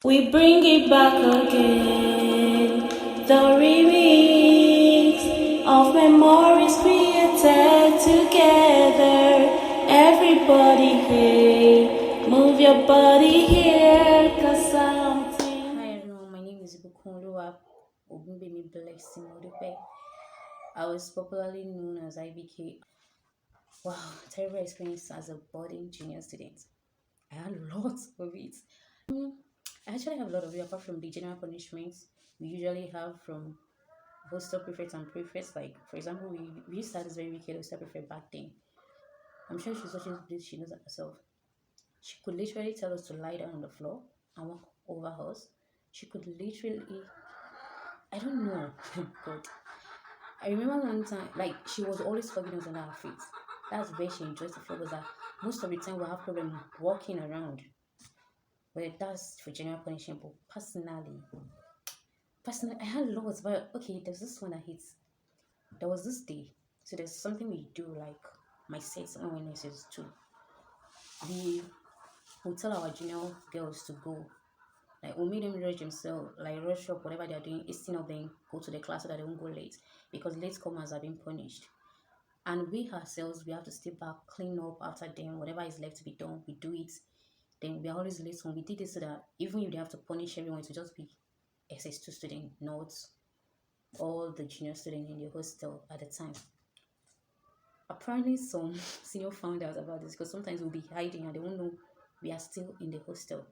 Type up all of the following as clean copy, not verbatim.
We bring it back again, the remix of memories created together. Everybody, hey, move your body here, cause something. Hi everyone, my name is Bukunluwa Ogunbemi Blessing Odupe. I was popularly known as IBK. Wow, terrible experience as a boarding junior student. I had lots of it. I actually have a lot of it apart from the general punishments we usually have from hostel prefects and prefects. Like, for example, we used to have this very wicked hostel prefect back then. I'm sure she's watching this, she knows it herself. She could literally tell us to lie down on the floor and walk over us. She could literally, I don't know, but I remember one time, like, she was always flogging us on our feet. That's where she enjoys the flog, was that most of the time we have problem walking around. Well, that's for general punishment, but personally, I had lots, but okay, there's this one that hits. There was this day, so there's something we do, like my sets and Wednesdays too. We will tell our junior girls to go, like we'll make them rush themselves, like rush up whatever they're doing, instead of them go to the class so that they won't go late, because late comers are being punished. And we ourselves, we have to stay back, clean up after them, whatever is left to be done, we do it. Then we are always late when we did this so that even if they have to punish everyone, to just be SS2 student, not all the junior students in the hostel at the time. Apparently, some senior found out about this because sometimes we'll be hiding and they won't know we are still in the hostel.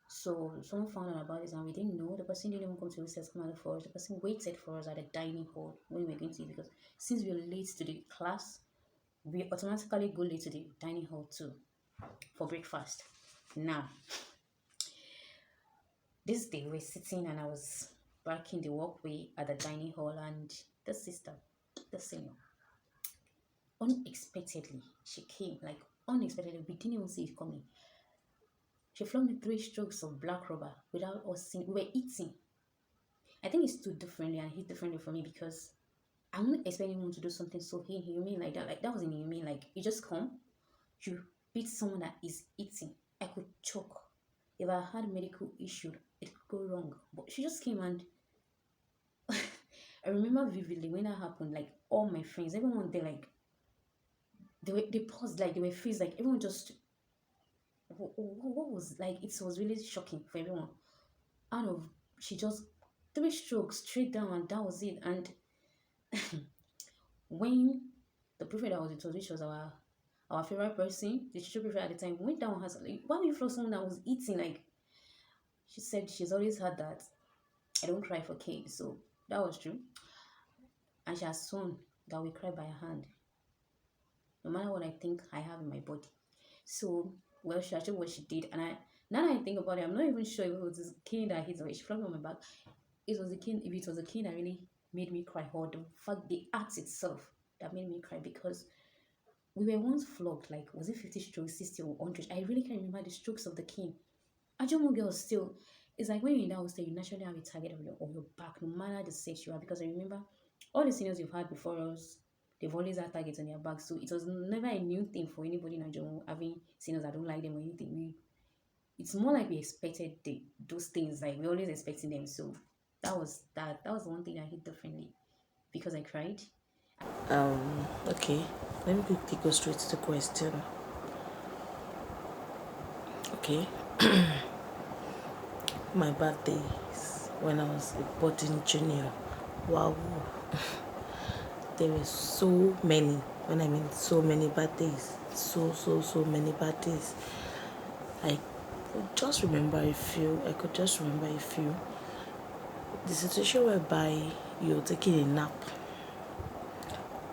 So someone found out about this and we didn't know. The person didn't even come to the hostel to come out for us. The person waited for us at the dining hall when we were going to eat, because since we were late to the class, we automatically go late to the dining hall too for breakfast. Now, this day we're sitting and I was barking the walkway at the dining hall, and the sister, the senior, unexpectedly she came, like unexpectedly, we didn't even see it coming. She flung me 3 strokes of black rubber without us seeing. We were eating. I think it stood differently and hit differently for me because I'm not expecting anyone to do something so inhumane like that. Like, that was inhumane. Like, you just come, you beat someone that is eating. I could choke. If I had medical issue, it could go wrong. But she just came and I remember vividly when that happened. Like, all my friends, everyone, they like they paused, like they were freeze, like everyone just what was, like, it was really shocking for everyone. Out of, she just 3 strokes straight down and that was it. And when the prefect that was it was, which was our favorite person, the teacher prefect at the time, went down on her, like, why would you flog someone that was eating? Like, she said she's always had that I don't cry for cake, so that was true. And she has sworn that we cry by hand, no matter what I think I have in my body. So, well, she actually what she did, and now that I think about it, I'm not even sure if it was this cane that hit me. She flogged me on my back. It was a cane. If it was a cane that really made me cry, or the fact, the act itself that made me cry, because we were once flogged, like, was it 50 strokes, 60 or 100? I really can't remember the strokes of the cane. Ajomo girls still, it's like when you're in that hostel, you naturally have a target of your back, no matter the sex you are. Because I remember all the seniors you've had before us, they've always had targets on their back. So it was never a new thing for anybody in Ajomo having seniors that don't like them or anything. It's more like we expected those things, like we're always expecting them. So that was one thing I hit differently because I cried. Okay, let me quickly go straight to the question. Okay, my birthdays when I was a boarding junior. Wow, there were so many. When I mean so many birthdays, so many birthdays. I could just remember a few. The situation whereby you're taking a nap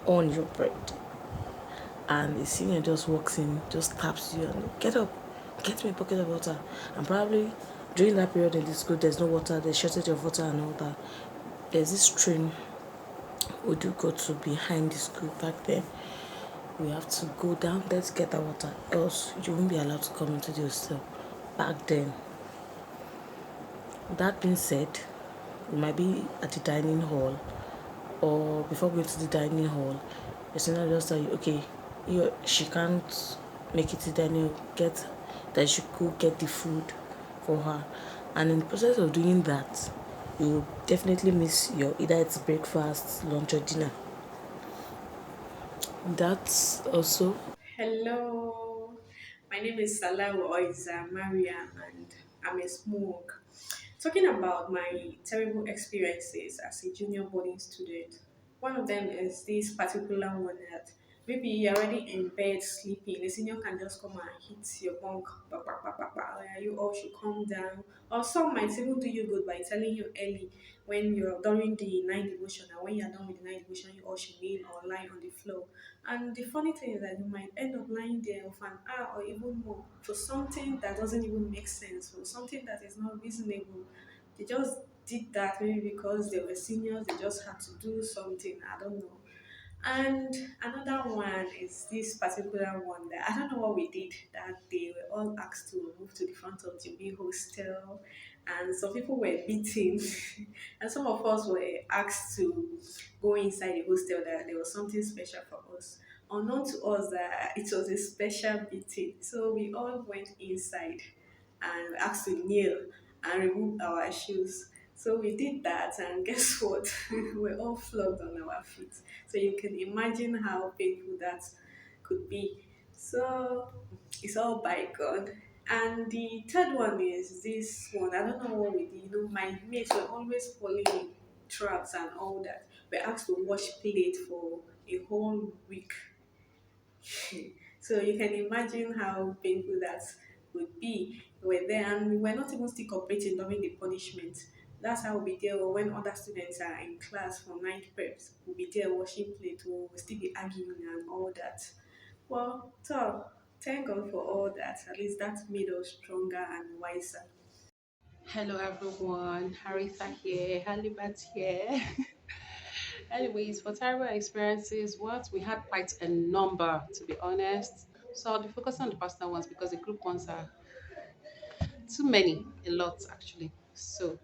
on your bed and the senior just walks in, just taps you and get up, get me a bucket of water. And probably during that period in the school, there's no water, there's shortage of water and all that. There's this train we do go to behind the school back then. We have to go down there to get that water, else you won't be allowed to come into the hostel back then. That being said, we might be at the dining hall, or before going to the dining hall, the senior just tell you, okay, she can't make it to the dining hall, get that she could get the food for her. And in the process of doing that, you will definitely miss your either it's breakfast, lunch, or dinner. That's also Hello, my name is Salah Oiza Mariam, and I'm a smoke. Talking about my terrible experiences as a junior boarding student, one of them is this particular one that maybe you're already in bed sleeping, the senior can just come and hit your bunk, bah, bah, bah, bah, bah, you all should calm down. Or some might even do you good by telling you early when you're during the night devotion, and when you're done with the night devotion, you all should kneel or lie on the floor. And the funny thing is that you might end up lying there for an hour or even more for something that doesn't even make sense, for something that is not reasonable. They just did that maybe because they were seniors, they just had to do something. I don't know. And another one is this particular one that I don't know what we did that they were all asked to move to the front of the big hostel, and some people were beaten, and some of us were asked to go inside the hostel. That there was something special for us, unknown to us that it was a special beating. So we all went inside and were asked to kneel and remove our shoes. So we did that, and guess what? We're all flogged on our feet. So you can imagine how painful that could be. So it's all by God. And the third one is this one. I don't know what we did. My mates were always falling in traps and all that. We're asked to wash plate for a whole week. So you can imagine how painful that would be. We're there and we were not even still cooperating during the punishment. That's how we'll be there, or when other students are in class for night preps, we'll be there washing plate, we'll still be arguing and all that. Well, so thank God for all that. At least that made us stronger and wiser. Hello everyone, Haritha here, Halibat here. Anyways, for terrible experiences, what we had quite a number to be honest. So I'll be focusing on the personal ones because the group ones are too many, a lot actually. So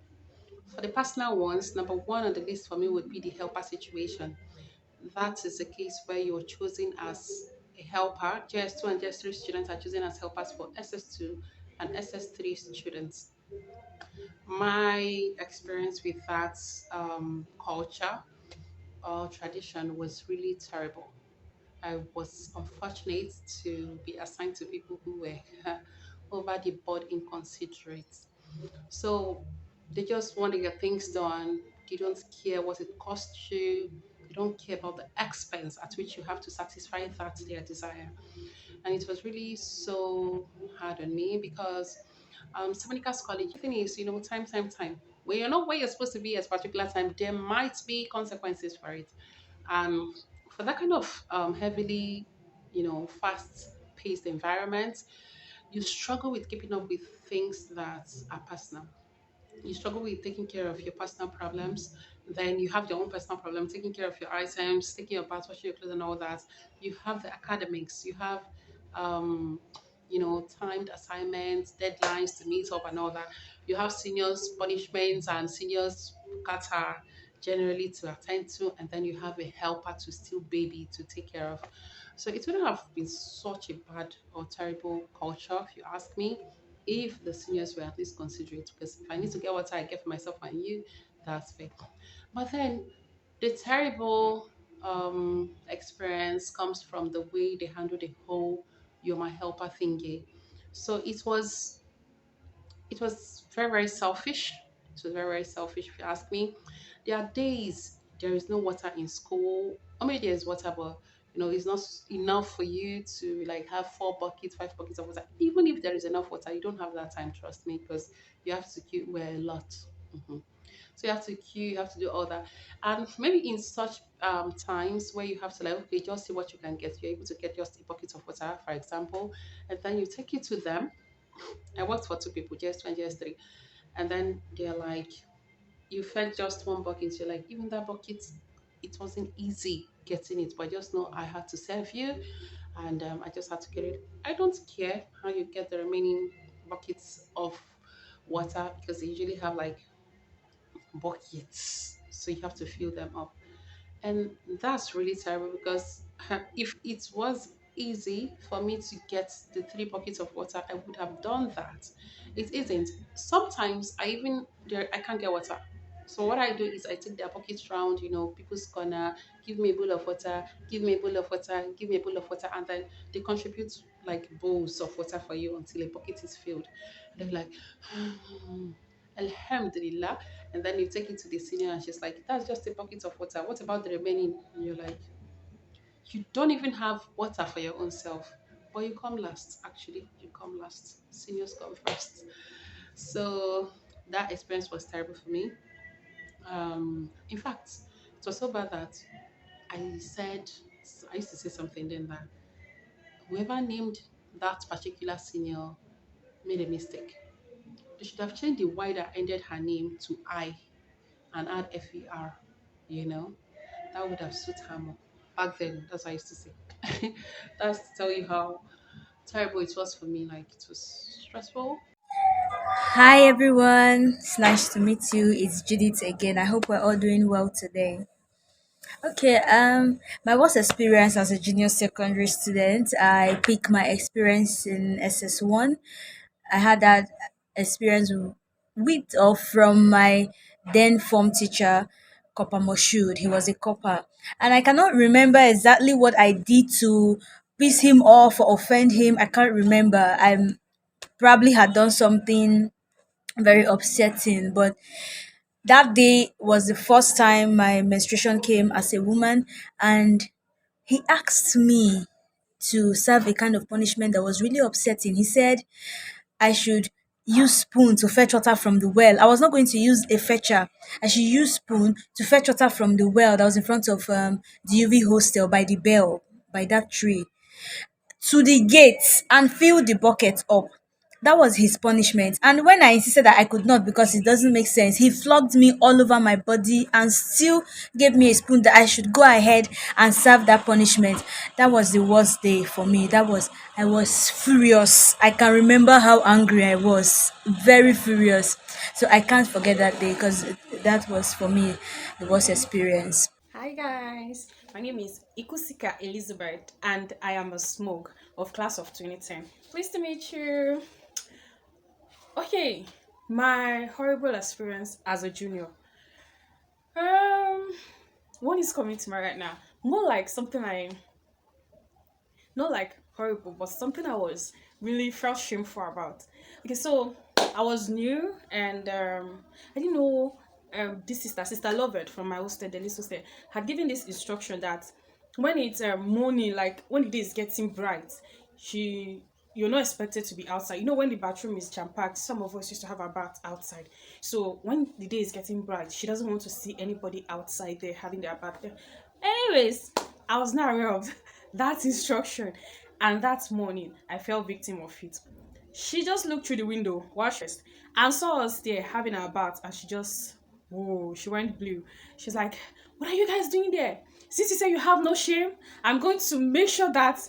for the personal ones, number one on the list for me would be the helper situation. That is a case where you're chosen as a helper. JS2 and JS3 students are chosen as helpers for SS2 and SS3 students. My experience with that culture or tradition was really terrible. I was unfortunate to be assigned to people who were over the board inconsiderate. So they just want to get things done. You don't care what it costs you. You don't care about the expense at which you have to satisfy that their desire. And it was really so hard on me because Semonicas College, the thing is, time. When you're not where you're supposed to be at a particular time, there might be consequences for it. For that kind of heavily, fast paced environment, you struggle with keeping up with things that are personal. You struggle with taking care of your personal problems. Then you have your own personal problem, taking care of your items, taking your bath, washing your clothes, and all that. You have the academics. You have, um, timed assignments, deadlines to meet up, and all that. You have seniors punishments and seniors kata generally to attend to, and then you have a helper to still baby to take care of. So it wouldn't have been such a bad or terrible culture, if you ask me, if the seniors were at least considerate. Because if I need to get what I get for myself and you, that's fair. But then the terrible experience comes from the way they handle the whole "you're my helper" thingy. So it was very, very selfish. It was very, very selfish, if you ask me. There are days there is no water in school. Or maybe there's water, but it's not enough for you to like have 4 buckets, 5 buckets of water. Even if there is enough water, you don't have that time, trust me, because you have to queue where a lot. Mhm. So you have to queue, you have to do all that. And maybe in such times where you have to like, okay, just see what you can get. You're able to get just a bucket of water, for example, and then you take it to them. I worked for two people, just two and just three. And then they're like, you fed just 1 bucket. You're like, even that bucket, it wasn't easy getting it, but just know I had to serve you and I just had to get it. I don't care how you get the remaining buckets of water because they usually have like buckets. So you have to fill them up. And that's really terrible because if it was easy for me to get the 3 buckets of water, I would have done that. It isn't. Sometimes I can't get water. So what I do is I take their buckets round, people's corner, give me a bowl of water, give me a bowl of water, give me a bowl of water, and then they contribute like bowls of water for you until a bucket is filled. And they're like, Alhamdulillah. And then you take it to the senior and she's like, that's just a bucket of water. What about the remaining? And you're like, you don't even have water for your own self. But you come last, actually. You come last. Seniors come first. So that experience was terrible for me. In fact, it was so bad that I said, I used to say something then that whoever named that particular senior made a mistake. They should have changed the Y that ended her name to I and add FER, you know? That would have suited her more. Back then, that's what I used to say. That's to tell you how terrible it was for me. Like, it was stressful. Hi everyone, it's nice to meet you. It's Judith again. I hope we're all doing well today. Okay, my worst experience as a junior secondary student, I pick my experience in SS1. I had that experience with or from my then form teacher, Copper Moshood. He was a copper, and I cannot remember exactly what I did to piss him off or offend him. I can't remember. I probably had done something very upsetting, but that day was the first time my menstruation came as a woman, and he asked me to serve a kind of punishment that was really upsetting. He said I should use spoon to fetch water from the well. I was not going to use a fetcher. I should use spoon to fetch water from the well that was in front of the UV hostel by the bell, by that tree, to the gate and fill the bucket up. That was his punishment. And when I insisted that I could not because it doesn't make sense, he flogged me all over my body and still gave me a spoon that I should go ahead and serve that punishment. That was the worst day for me. I was furious. I can remember how angry I was. Very furious. So I can't forget that day because that was for me the worst experience. Hi guys, my name is Ikusika Elizabeth and I am a smoke of class of 2010. Pleased to meet you. Okay, my horrible experience as a junior. Um, one is coming to mind right now. More like something I not like horrible, but something I was really felt shameful about. Okay, so I was new and I didn't know this sister Lovett from my hostel, the list hostel, had given this instruction that when it's morning, like when the day is getting bright, she you're not expected to be outside. You know, when the bathroom is jam packed, some of us used to have our bath outside. So when the day is getting bright, she doesn't want to see anybody outside there having their bath there. Anyways, I was not aware of that instruction, and that morning I fell victim of it. She just looked through the window while she was and saw us there having our bath, and she just whoa, she went blue. She's like, "What are you guys doing there? Since you say you have no shame, I'm going to make sure that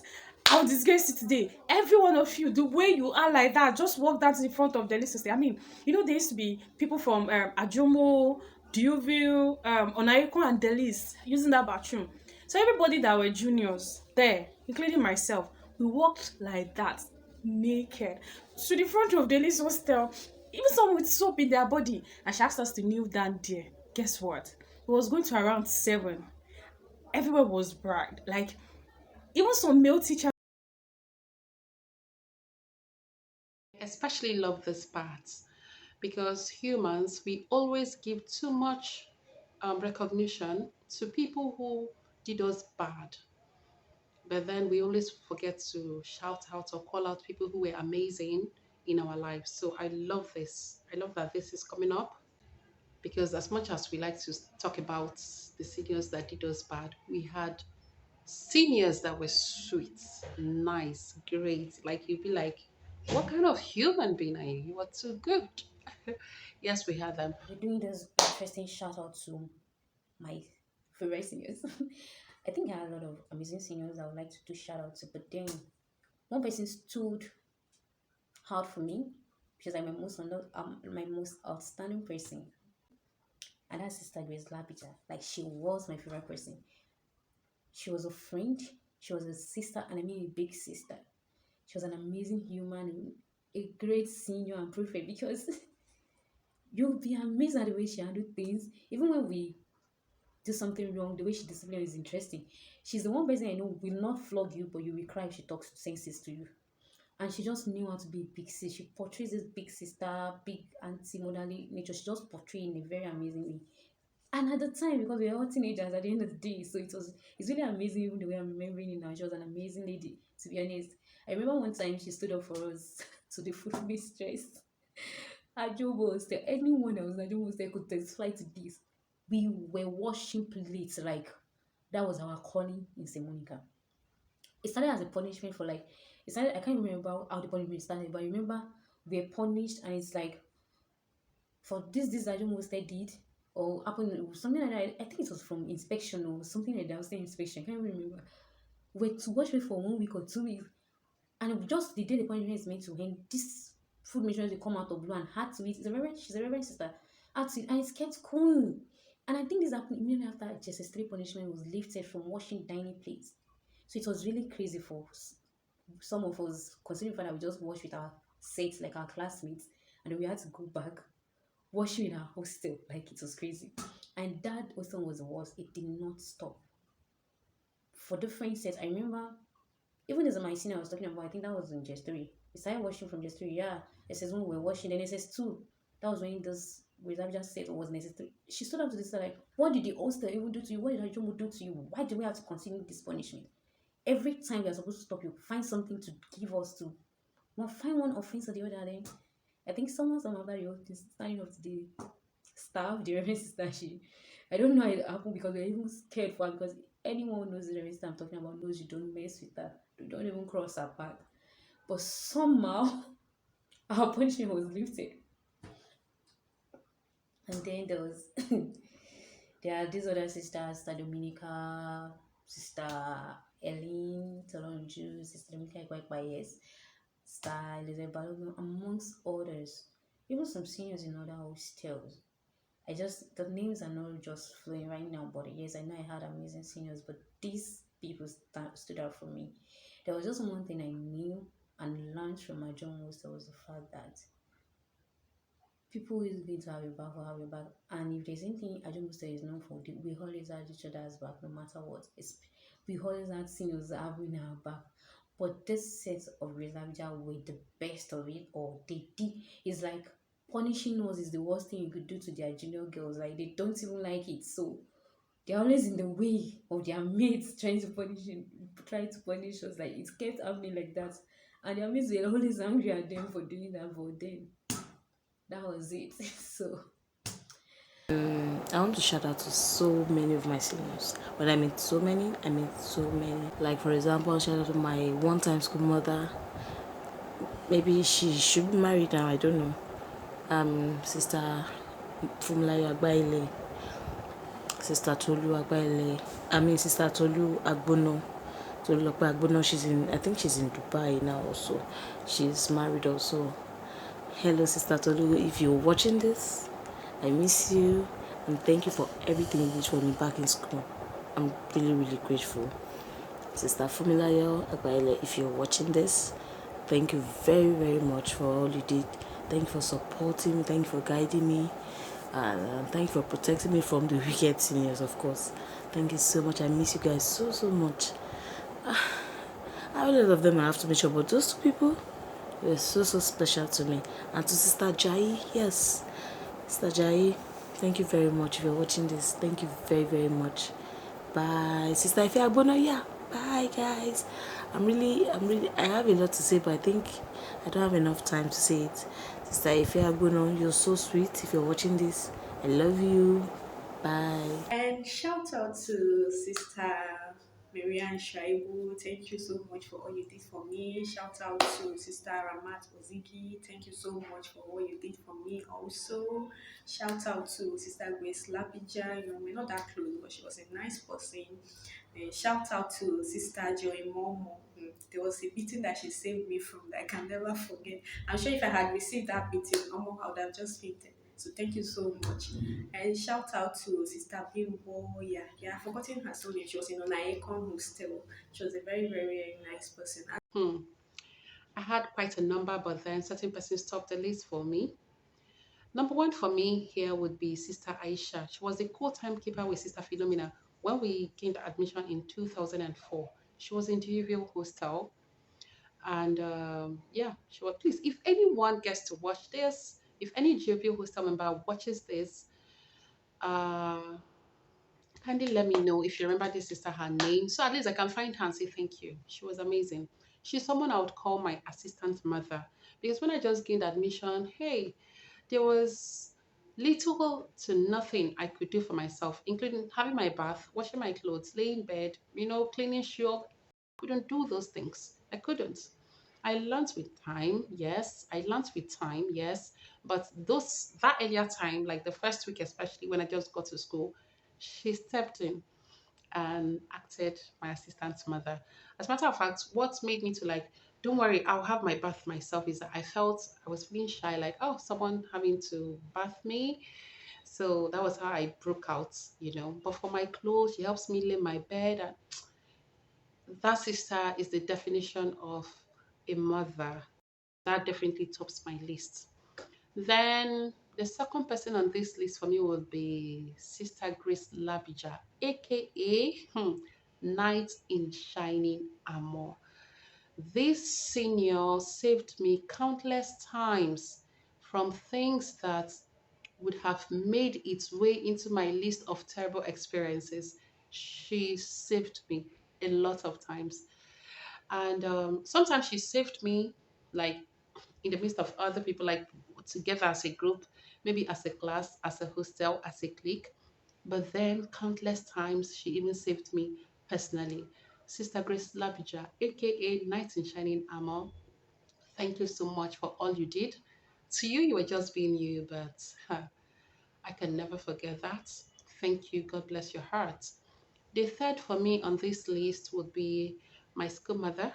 I'll disgrace you today. Every one of you, the way you are like that, just walk that in front of the list. I mean, you know, there used to be people from Ajomo, Duville, Onaiko, and Delis using that bathroom. So everybody that were juniors there, including myself, we walked like that, naked, to the front of the list hostel, even some with soap in their body. And she asked us to kneel down there. Guess what? It was going to around 7. Everywhere was bright. Like, even some male teachers. Especially love this part because humans, we always give too much recognition to people who did us bad. But then we always forget to shout out or call out people who were amazing in our lives. So I love this. I love that this is coming up because as much as we like to talk about the seniors that did us bad, we had seniors that were sweet, nice, great. Like you'd be like, what kind of human being are you? You are too good. Yes, we had them. We're doing this interesting shout out to my favorite seniors. I think I had a lot of amazing seniors I would like to do shout out to, but then one person stood out for me because I'm my most outstanding person, and that's Sister Grace Labita. Like she was my favorite person. She was a friend. She was a sister, and I mean a big sister. She was an amazing human, a great senior and prefect because you'll be amazed at the way she handled things. Even when we do something wrong, the way she disciplines is interesting. She's the one person I know will not flog you, but you will cry if she talks senses to you. And she just knew how to be a big sis. She portrays this big sister, big auntie, motherly nature. She just portrayed in a very amazing way. And at the time, because we were all teenagers at the end of the day, so it's really amazing even the way I'm remembering it now. She was an amazing lady, to be honest. I remember one time she stood up for us to the food mistress. Her job was there. Anyone that was her job was there could testify to this. We were washing plates like that was our calling in St. Monica. It started as a punishment for like it started. I can't remember how the punishment started, but I remember we were punished, and it's like for this I don't know what they did or happened something like that. I think it was from inspection or something like that. Was the inspection? I can't remember. We're to watch it for 1 week or 2 weeks, and just the day the punishment is meant to end, this food missionary will come out of blue and had to eat. She's a reverend sister. Had to eat, and it's kept going. And I think this happened immediately after JSS3 punishment was lifted from washing dining plates. So it was really crazy for some of us, considering the fact that we just watched with our sets, like our classmates, and then we had to go back washing in our hostel. Like it was crazy. And that also was the worst. It did not stop. For different sets, I remember even as my senior I was talking about, I think that was in just three. We started washing from just three, yeah. SS1 we were washing, then SS2. That was when this without just said was necessary. She stood up to this like, what did the hostel even do to you? What did Ajomo do to you? Why do we have to continue this punishment? Every time we are supposed to stop you, find something to give us to well, find one offense or the other. Then I think some of that you standing up to the staff, the reverend sister. I don't know how it happened because we're even scared for her because anyone who knows the reverend sister I'm talking about knows you don't mess with her. You don't even cross her path. But somehow our punishment was lifted. And then there was there are these other sisters, Sister Dominica, Sister Ellen, Tolonju, Sister Dominica Ikwaikwa, Sister Elizabeth Balogun, amongst others. Even some seniors in other hostels. I just the names are not just flowing right now, but yes, I know I had amazing seniors, but these people stood out for me. There was just one thing I knew and learned from my journal was the fact that people is going to have a back or have a back. And if there's anything Ajumusha is known for, we always have each other's back no matter what. We always had seniors having our back. But this set of Rizabja were the best of it, or they did. It's like punishing us is the worst thing you could do to their junior girls. Like they don't even like it. So they're always in the way of their mates trying to punish us. Like it kept happening like that. And their mates were always angry at them for doing that, but then that was it. So I want to shout out to so many of my seniors. When I mean so many, I mean so many. Like for example, shout out to my one-time school mother. Maybe she should be married now. I don't know. Sister Fumlayo Agbaile, Sister Tolu Agbaile. I mean Sister Tolu Agbono. Tolu Agbono. She's in. I think she's in Dubai now. Also, she's married also. Hello, Sister Tolu. If you're watching this, I miss you and thank you for everything you did for me back in school. I'm really, really grateful. Sister Fumilayo Agbaile, if you're watching this, thank you very, very much for all you did. Thank you for supporting me. Thank you for guiding me. And thank you for protecting me from the wicked seniors, of course. Thank you so much. I miss you guys so, so much. I have a lot of them I have to mention, but those two people, they're so, so special to me. And to Sister Jai, yes. Sister Jai, thank you very much if you're watching this. Thank you very, very much. Bye. Sister Ife Agbono, yeah. Bye, guys. I have a lot to say, but I think I don't have enough time to say it. Sister Ife Agbono, you're so sweet if you're watching this. I love you. Bye. And shout out to Sister Marianne Shaibu. Thank you so much for all you did for me. Shout out to Sister Ramat Oziki. Thank you so much for all you did for me also. Shout out to Sister Grace Lapija. You know, we're not that close, but she was a nice person. And shout out to Sister Joy Momo. There was a beating that she saved me from that I can never forget. I'm sure if I had received that beating, Momo, I would have just fainted. So thank you so much. And shout out to Sister Bimbo. Yeah, yeah, I've forgotten her soul name. She was in Onaekon Hostel. She was a very, very, very nice person. Hmm. I had quite a number, but then certain persons topped the list for me. Number one for me here would be Sister Aisha. She was a co-timekeeper with Sister Philomena when we gained admission in 2004. She was in Duville Hostel. And yeah, she was, please, if anyone gets to watch this, if any Duville Hostel member watches this, uh, kindly let me know if you remember this sister, her name. So at least I can find her and say thank you. She was amazing. She's someone I would call my assistant mother. Because when I just gained admission, hey, there was little to nothing I could do for myself, including having my bath, washing my clothes, laying in bed, cleaning shoe. Couldn't do those things. I couldn't. I learned with time, yes. I learned with time, yes. But that earlier time, like the first week, especially when I just got to school, she stepped in and acted my assistant mother. As a matter of fact, what made me to like, don't worry, I'll have my bath myself is that I felt I was feeling shy, like, oh, someone having to bath me. So that was how I broke out. But for my clothes, she helps me lay my bed. And that sister is the definition of a mother. That definitely tops my list. Then the second person on this list for me would be Sister Grace Labija, aka Knight in Shining Armor. This senior saved me countless times from things that would have made its way into my list of terrible experiences. She saved me a lot of times. And sometimes she saved me like in the midst of other people, like together as a group, maybe as a class, as a hostel, as a clique. But then countless times she even saved me personally. Sister Grace Labija, aka Knight in Shining Armor, thank you so much for all you did. To you, you were just being you, but I can never forget that. Thank you. God bless your heart. The third for me on this list would be my school mother,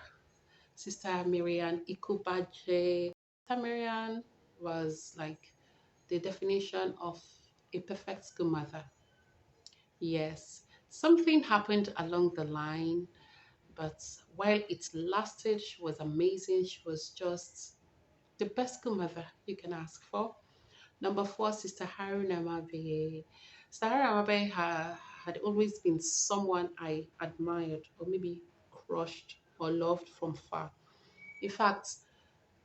Sister Miriam Ikubaje. Sister Miriam was like the definition of a perfect school mother. Yes, something happened along the line, but while it lasted, she was amazing. She was just the best school mother you can ask for. Number four, Sister Harun Amabe. Sister Harun Amabe had always been someone I admired or maybe crushed or loved from far. In fact,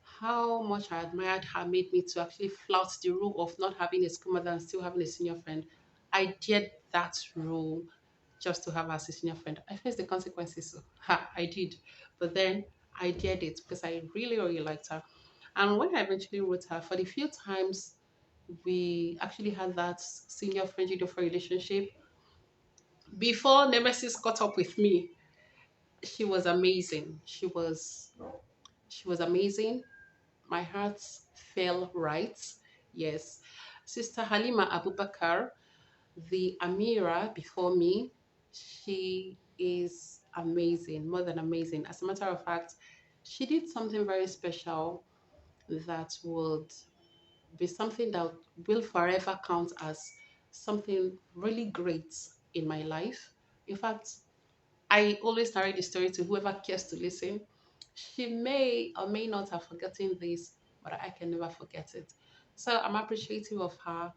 how much I admired her made me to actually flout the rule of not having a school mother and still having a senior friend. I did that rule just to have her as a senior friend. I faced the consequences, so I did. But then I did it because I really, really liked her. And when I eventually wrote her, for the few times we actually had that senior friendship for relationship, before Nemesis caught up with me, she was amazing. She was amazing. My heart fell right. Yes. Sister Halima Abubakar, the Amira before me, she is amazing, more than amazing. As a matter of fact, she did something very special that would be something that will forever count as something really great in my life. In fact, I always narrate the story to whoever cares to listen. She may or may not have forgotten this, but I can never forget it. So I'm appreciative of her.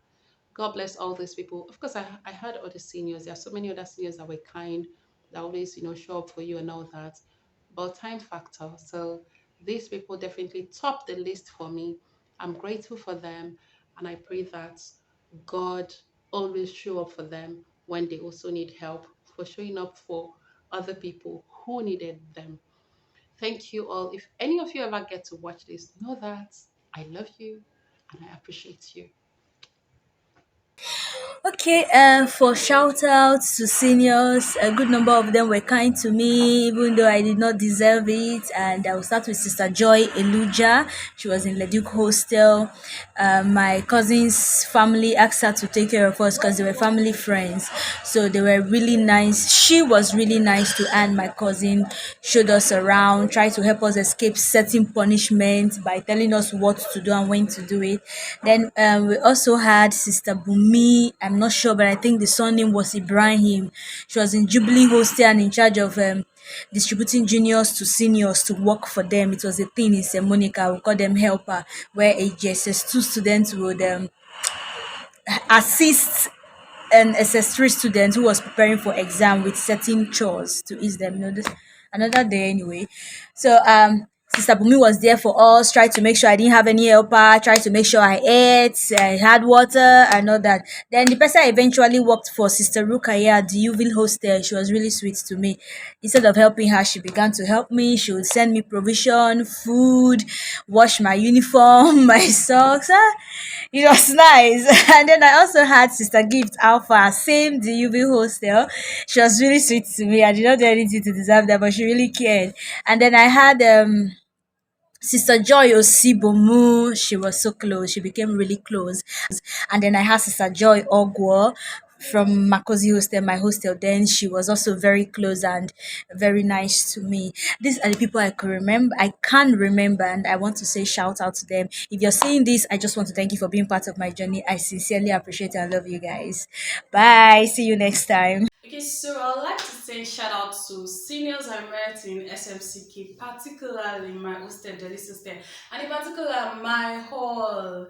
God bless all these people. Of course, I had other seniors. There are so many other seniors that were kind, that always, show up for you and all that. But time factor. So these people definitely top the list for me. I'm grateful for them. And I pray that God always show up for them when they also need help, for showing up for other people who needed them. Thank you all. If any of you ever get to watch this, know that I love you and I appreciate you. Okay, for shout outs to seniors, a good number of them were kind to me, even though I did not deserve it. And I will start with Sister Joy Eluja. She was in Leduc Hostel. my cousin's family asked her to take care of us because they were family friends. So they were really nice. She was really nice to Anne, my cousin, showed us around, tried to help us escape certain punishments by telling us what to do and when to do it. Then we also had Sister Bumi. I'm not sure, but I think the surname was Ibrahim. She was in Jubilee Hostel and in charge of distributing juniors to seniors to work for them. It was a thing in St. Monica. We call them helper, where a JSS2 student would assist an SS3 student who was preparing for exam with certain chores to ease them. This another day anyway. So Sister Bumi was there for us, tried to make sure I didn't have any helper, tried to make sure I ate, I had water and all that. Then the person eventually worked for Sister Rukaya at the Uville hostel. She was really sweet to me. Instead of helping her, she began to help me. She would send me provision, food, wash my uniform, my socks. It was nice. And then I also had Sister Gift Alpha, same the UV hostel. She was really sweet to me. I did not do anything to deserve that, but she really cared. And then I had Sister Joy Osibomu. She was so close. She became really close. And then I had Sister Joy Ogwo from Makosi hostel, my hostel. Then she was also very close and very nice to me. These are the people I can remember. I can remember, and I want to say shout out to them. If you're saying this, I just want to thank you for being part of my journey. I sincerely appreciate and love you guys. Bye. See you next time. Okay, so I'd like to say shout out to seniors I met in SMCK, particularly my hostel, Delhi hostel, and in particular my hall.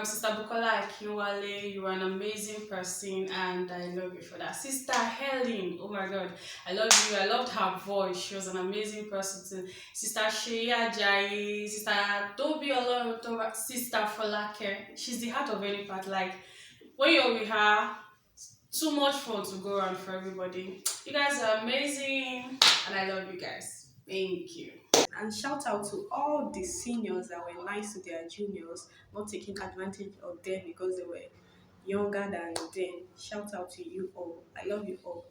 Sister Bukola Akinwale, you are an amazing person, and I love you for that. Sister Helen, oh my God, I love you. I loved her voice. She was an amazing person too. Sister Shea Jai, Sister Tobi Olorotoba, Sister Folake. She's the heart of any part. Like when you're with her, too much fun to go around for everybody. You guys are amazing, and I love you guys. Thank you. And shout out to all the seniors that were nice to their juniors, not taking advantage of them because they were younger than them. Shout out to you all. I love you all.